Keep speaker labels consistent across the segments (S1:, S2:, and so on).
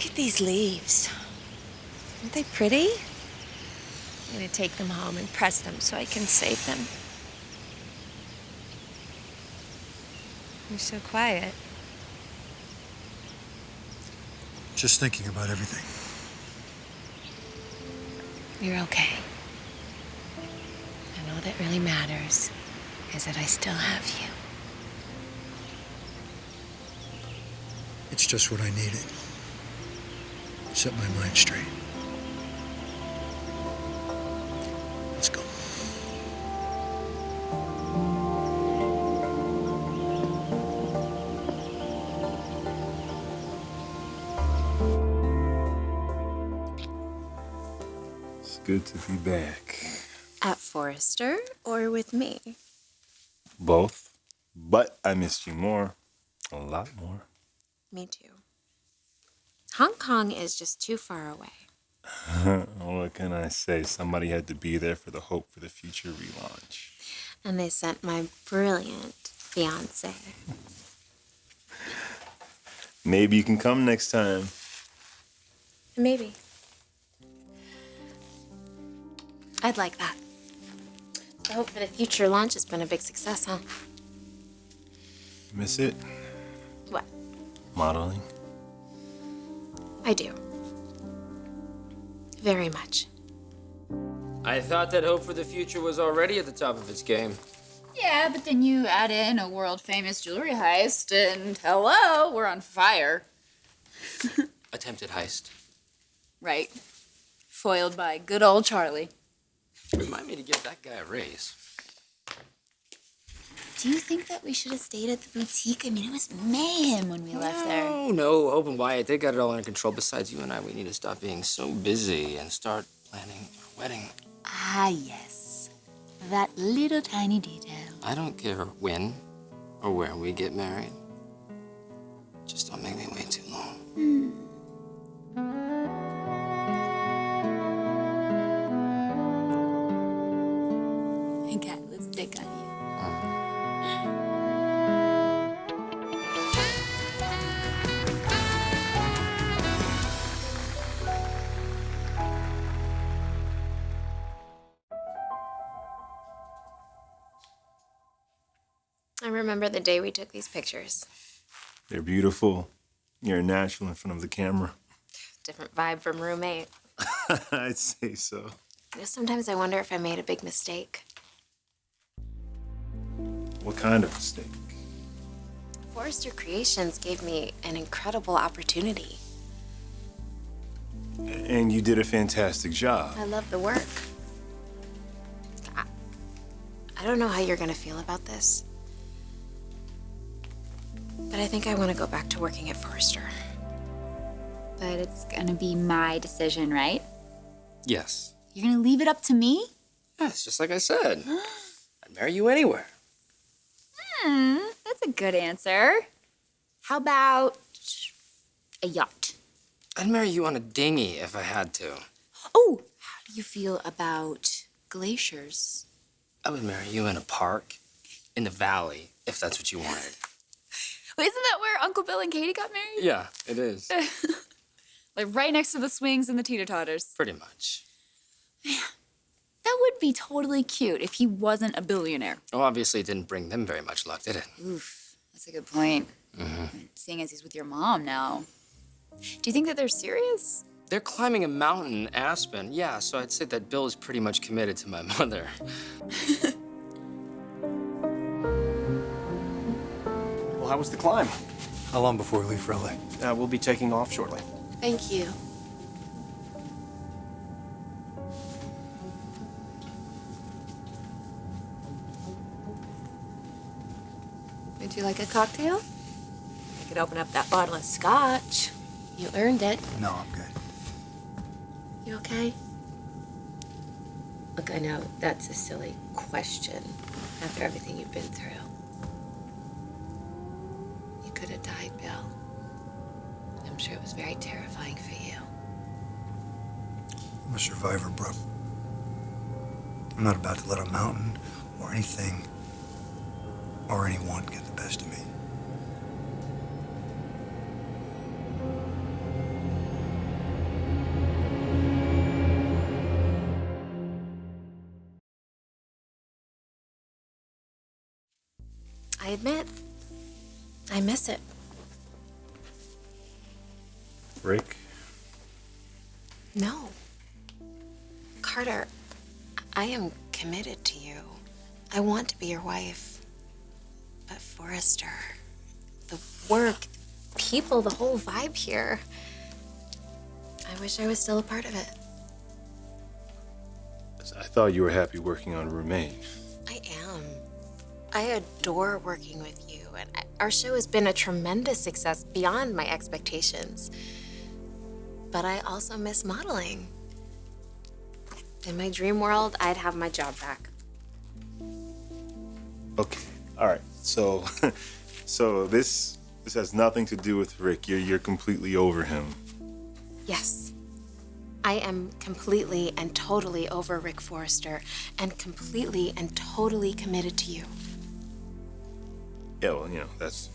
S1: Look at these leaves. Aren't they pretty? I'm gonna take them home and press them so I can save them. You're so quiet.
S2: Just thinking about everything.
S1: You're okay. And all that really matters is that I still have you.
S2: It's just what I needed. Set my mind straight. Let's go.
S3: It's good to be back.
S1: At Forrester or with me?
S3: Both. But I missed you more. A lot more.
S1: Me too. Hong Kong is just too far away.
S3: What can I say? Somebody had to be there for the Hope for the Future relaunch.
S1: And they sent my brilliant fiance.
S3: Maybe you can come next time.
S1: Maybe. I'd like that. The Hope for the Future launch has been a big success, huh?
S3: Miss it?
S1: What?
S3: Modeling?
S1: I do. Very much.
S4: I thought that Hope for the Future was already at the top of its game.
S5: Yeah, but then you add in a world-famous jewelry heist, and hello, we're on fire.
S4: Attempted heist.
S5: Right. Foiled by good old Charlie.
S4: Remind me to give that guy a raise.
S5: Do you think that we should have stayed at the boutique? I mean, it was mayhem when we left there.
S4: No, Hope and Wyatt, they got it all under control. Besides, you and I, we need to stop being so busy and start planning our wedding.
S5: Ah, yes. That little tiny detail.
S4: I don't care when or where we get married. Just don't make me wait too long.
S5: I got lipstick on you.
S1: I remember the day we took these pictures.
S3: They're beautiful. You're a natural in front of the camera.
S1: Different vibe from roommate.
S3: I'd say so.
S1: You know, sometimes I wonder if I made a big mistake.
S3: What kind of mistake?
S1: Forrester Creations gave me an incredible opportunity.
S3: And you did a fantastic job.
S1: I love the work. I don't know how you're gonna feel about this, but I think I want to go back to working at Forrester.
S5: But it's gonna be my decision, right?
S4: Yes.
S5: You're gonna leave it up to me?
S4: Yes, just like I said. I'd marry you anywhere.
S5: That's a good answer. How about a yacht?
S4: I'd marry you on a dinghy if I had to.
S5: Oh, how do you feel about glaciers?
S4: I would marry you in a park, in the valley, if that's what you wanted.
S5: Wait, isn't that where Uncle Bill and Katie got married?
S4: Yeah, it is.
S5: Like right next to the swings and the teeter-totters.
S4: Pretty much.
S5: That would be totally cute if he wasn't a billionaire.
S4: Oh, obviously it didn't bring them very much luck, did it?
S5: Oof, that's a good point. Seeing as he's with your mom now. Do you think that they're serious?
S4: They're climbing a mountain in Aspen. Yeah, so I'd say that Bill is pretty much committed to my mother.
S6: Well, how was the climb?
S2: How long before we leave for LA?
S6: We'll be taking off shortly.
S1: Thank you. Would you like a cocktail? I could open up that bottle of scotch. You earned it.
S2: No, I'm good.
S1: You okay? Look, I know that's a silly question after everything you've been through. You could have died, Bill. I'm sure it was very terrifying for you.
S2: I'm a survivor, Brooke. I'm not about to let a mountain or anything or anyone get the best of me.
S1: I admit, I miss it.
S3: Rick?
S1: No. Carter, I am committed to you. I want to be your wife. But Forrester, the work, people, the whole vibe here. I wish I was still a part of it.
S3: I thought you were happy working on Roommate.
S1: I am. I adore working with you, and our show has been a tremendous success beyond my expectations. But I also miss modeling. In my dream world, I'd have my job back.
S3: Okay, all right. So, so this has nothing to do with Rick. You're completely over him.
S1: Yes. I am completely and totally over Rick Forrester and completely and totally committed to you.
S3: Yeah, well, that's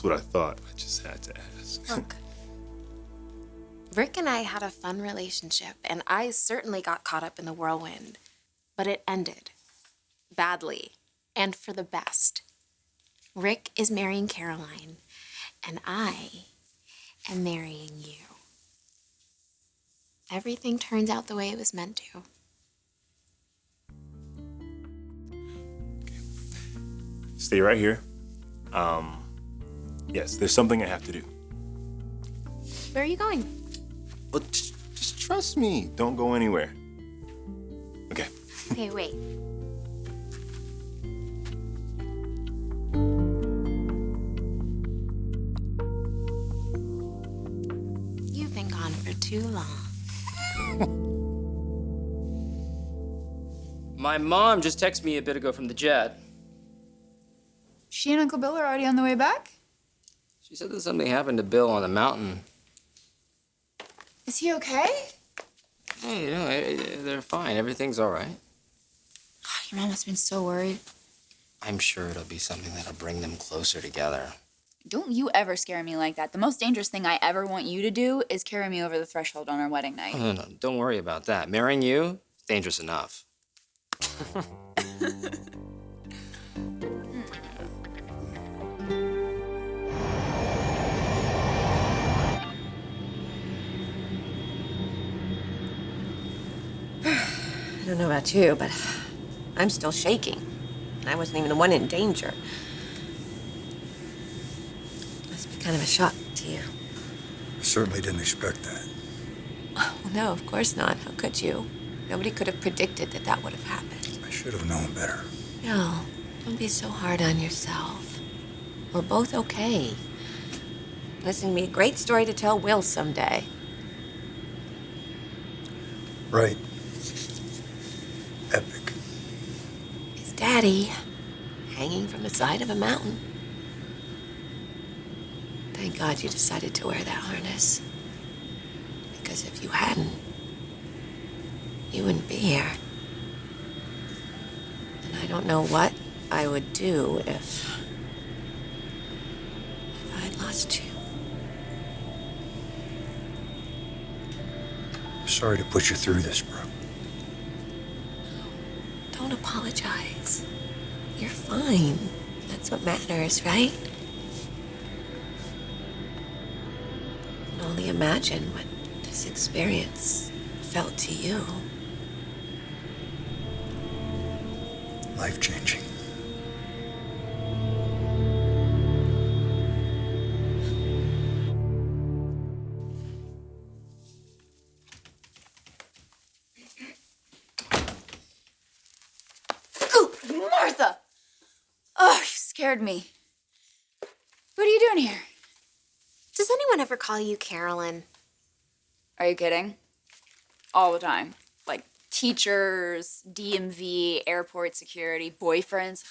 S3: what I thought. I just had to ask.
S1: Look, Rick and I had a fun relationship, and I certainly got caught up in the whirlwind. But it ended badly and for the best. Rick is marrying Caroline, and I am marrying you. Everything turns out the way it was meant to.
S3: Stay right here. Yes, there's something I have to do.
S1: Where are you going?
S3: Well, just trust me. Don't go anywhere. Okay.
S1: Okay, wait. You've been gone for too long.
S4: My mom just texted me a bit ago from the jet.
S5: She and Uncle Bill are already on the way back?
S4: She said that something happened to Bill on the mountain.
S5: Is he okay?
S4: Hey, they're fine. Everything's all right.
S5: Your mom must have been so worried.
S4: I'm sure it'll be something that'll bring them closer together.
S5: Don't you ever scare me like that. The most dangerous thing I ever want you to do is carry me over the threshold on our wedding night.
S4: No, don't worry about that. Marrying you, dangerous enough.
S1: I don't know about you, but I'm still shaking. I wasn't even the one in danger. Must be kind of a shock to you.
S2: I certainly didn't expect that.
S1: Well, no, of course not. How could you? Nobody could have predicted that that would have happened.
S2: I should have known better.
S1: No, don't be so hard on yourself. We're both okay. This is gonna be a great story to tell Will someday.
S2: Right. Epic.
S1: His daddy hanging from the side of a mountain. Thank God you decided to wear that harness. Because if you hadn't, you wouldn't be here. And I don't know what I would do if I'd lost you.
S2: I'm sorry to put you through this, Brooke.
S1: Don't apologize. You're fine. That's what matters, right? And only imagine what this experience felt to you.
S2: Life-changing.
S5: Ooh, Martha! Oh, you scared me. What are you doing here?
S1: Does anyone ever call you Carolyn?
S5: Are you kidding? All the time. Like teachers, DMV, airport security, boyfriends.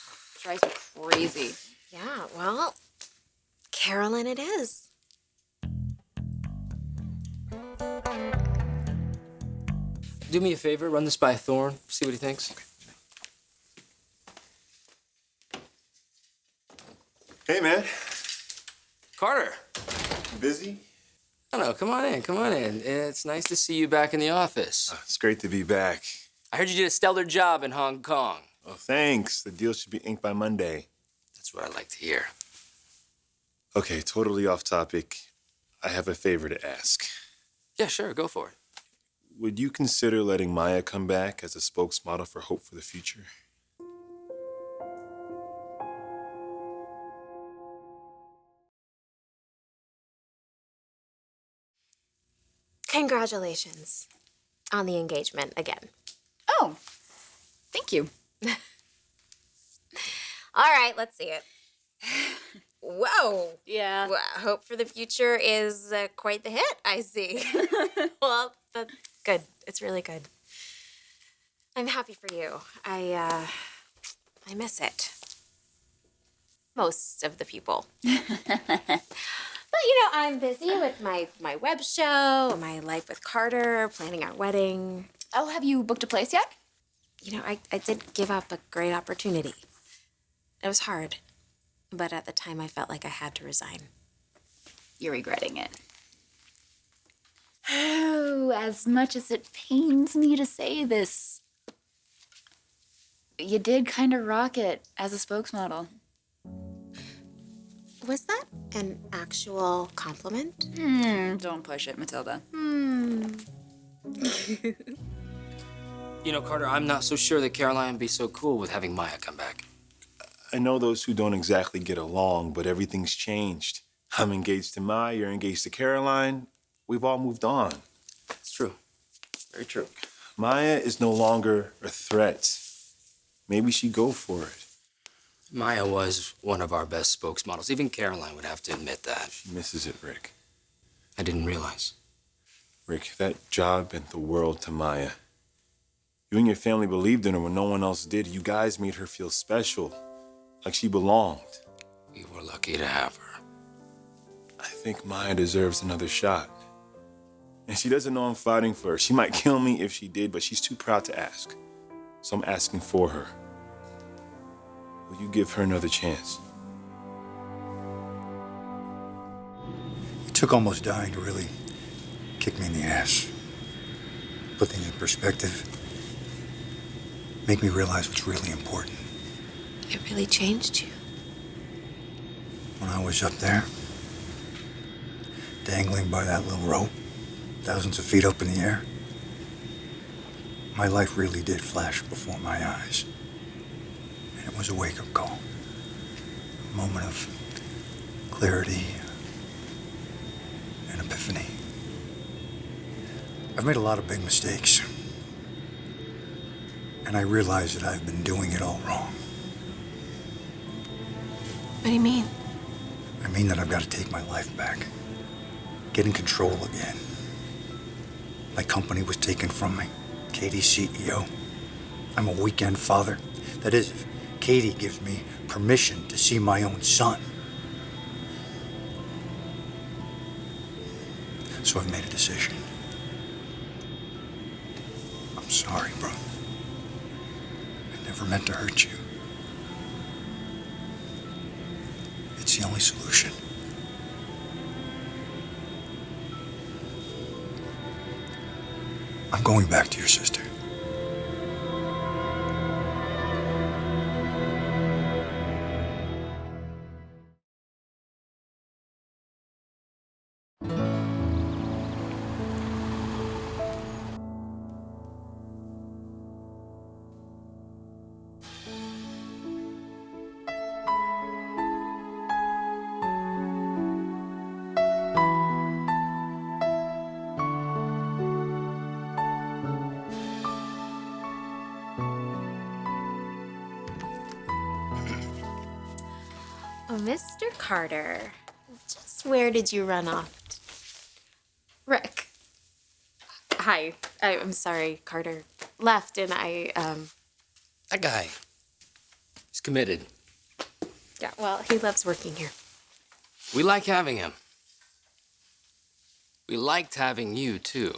S5: Drives me crazy.
S1: Yeah, well, Carolyn it is.
S4: Do me a favor, run this by Thorne, see what he thinks.
S3: Hey, man.
S4: Carter!
S3: You busy?
S4: No, come on in. It's nice to see you back in the office.
S3: It's great to be back.
S4: I heard you did a stellar job in Hong Kong.
S3: Oh, thanks. The deal should be inked by Monday.
S4: That's what I like to hear.
S3: Okay, totally off topic. I have a favor to ask.
S4: Yeah, sure, go for it.
S3: Would you consider letting Maya come back as a spokesmodel for Hope for the Future?
S1: Congratulations on the engagement again.
S5: Oh, thank you.
S1: All right, let's see it. Whoa.
S5: Yeah.
S1: Well, Hope for the Future is quite the hit, I see. Well, that's good. It's really good. I'm happy for you. I miss it. Most of the people. But, I'm busy with my web show, my life with Carter, planning our wedding.
S5: Oh, have you booked a place yet?
S1: I did give up a great opportunity. It was hard. But at the time, I felt like I had to resign.
S5: You're regretting it. Oh, as much as it pains me to say this, you did kind of rock it as a spokesmodel.
S1: Was that an actual compliment?
S5: Don't push it, Matilda.
S4: Carter, I'm not so sure that Caroline would be so cool with having Maya come back.
S3: I know those who don't exactly get along, but everything's changed. I'm engaged to Maya, you're engaged to Caroline. We've all moved on.
S4: It's true. Very true.
S3: Maya is no longer a threat. Maybe she'd go for it.
S4: Maya was one of our best spokesmodels. Even Caroline would have to admit that.
S3: She misses it, Rick.
S4: I didn't realize.
S3: Rick, that job meant the world to Maya. You and your family believed in her when no one else did. You guys made her feel special, like she belonged.
S4: We were lucky to have her.
S3: I think Maya deserves another shot. And she doesn't know I'm fighting for her. She might kill me if she did, but she's too proud to ask. So I'm asking for her. Will you give her another chance?
S2: It took almost dying to really kick me in the ass. Put things in perspective. Make me realize what's really important.
S1: It really changed you.
S2: When I was up there, dangling by that little rope, thousands of feet up in the air, my life really did flash before my eyes. And it was a wake-up call. A moment of clarity and epiphany. I've made a lot of big mistakes. And I realize that I've been doing it all wrong.
S1: What do you mean?
S2: I mean that I've got to take my life back. Get in control again. My company was taken from me. Katie's CEO. I'm a weekend father. That is, if Katie gives me permission to see my own son. So I've made a decision. I'm sorry, bro. I never meant to hurt you. It's the only solution. I'm going back to your sister.
S1: Oh, Mr. Carter, just where did you run off? Rick. Hi. I'm sorry, Carter left and
S4: That guy. He's committed.
S1: yeah, well, he loves working here.
S4: We like having him. We liked having you, too.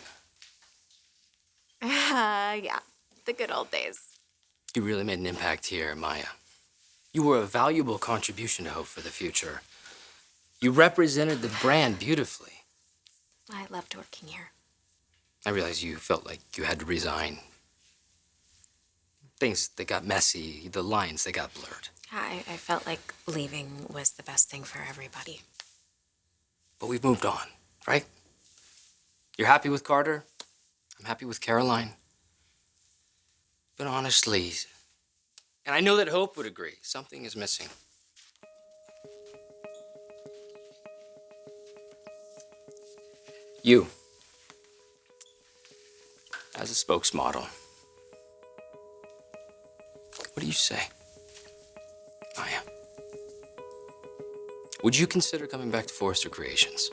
S1: Yeah, the good old days.
S4: You really made an impact here, Maya. You were a valuable contribution to Hope for the Future. You represented the brand beautifully.
S1: I loved working here.
S4: I realized you felt like you had to resign. Things, they got messy. The lines, they got blurred.
S1: I felt like leaving was the best thing for everybody.
S4: But we've moved on, right? You're happy with Carter? I'm happy with Caroline. But honestly, and I know that Hope would agree, something is missing. You, as a spokesmodel, what do you say, Maya? Would you consider coming back to Forrester Creations?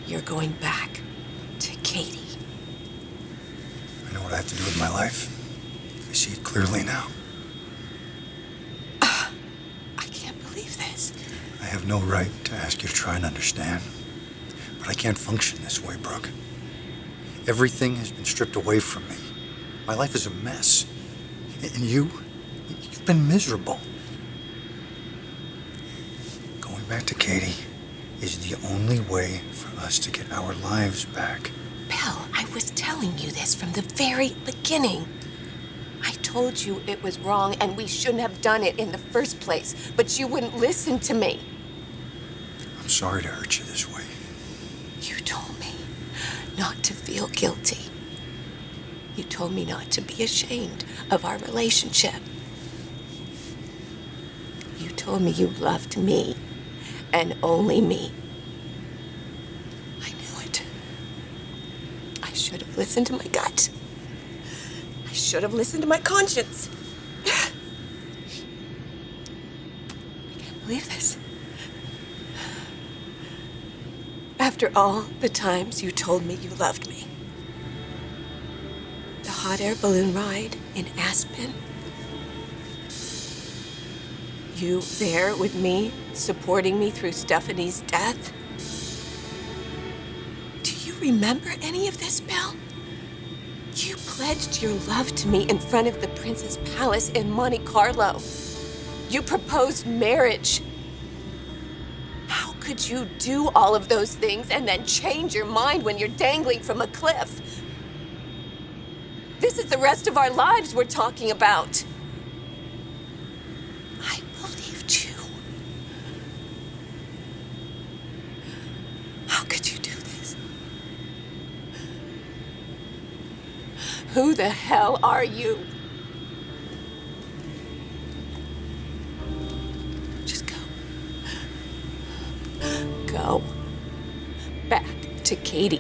S7: You're going back to Katie.
S2: I know what I have to do with my life. I see it clearly now.
S7: I can't believe this.
S2: I have no right to ask you to try and understand. But I can't function this way, Brooke. Everything has been stripped away from me. My life is a mess. And you've been miserable. Going back to Katie is the only way for us to get our lives back.
S7: Bill, I was telling you this from the very beginning. I told you it was wrong and we shouldn't have done it in the first place, but you wouldn't listen to me.
S2: I'm sorry to hurt you this way.
S7: You told me not to feel guilty. You told me not to be ashamed of our relationship. You told me you loved me and only me. I knew it. I should have listened to my gut. I should have listened to my conscience. I can't believe this. After all the times you told me you loved me. The hot air balloon ride in Aspen. You there with me, supporting me through Stephanie's death. Do you remember any of this, Bill? You pledged your love to me in front of the Prince's Palace in Monte Carlo. You proposed marriage. How could you do all of those things and then change your mind when you're dangling from a cliff? This is the rest of our lives we're talking about. I believed you. How could you do this? Who the hell are you? Just go. Go back to Katie.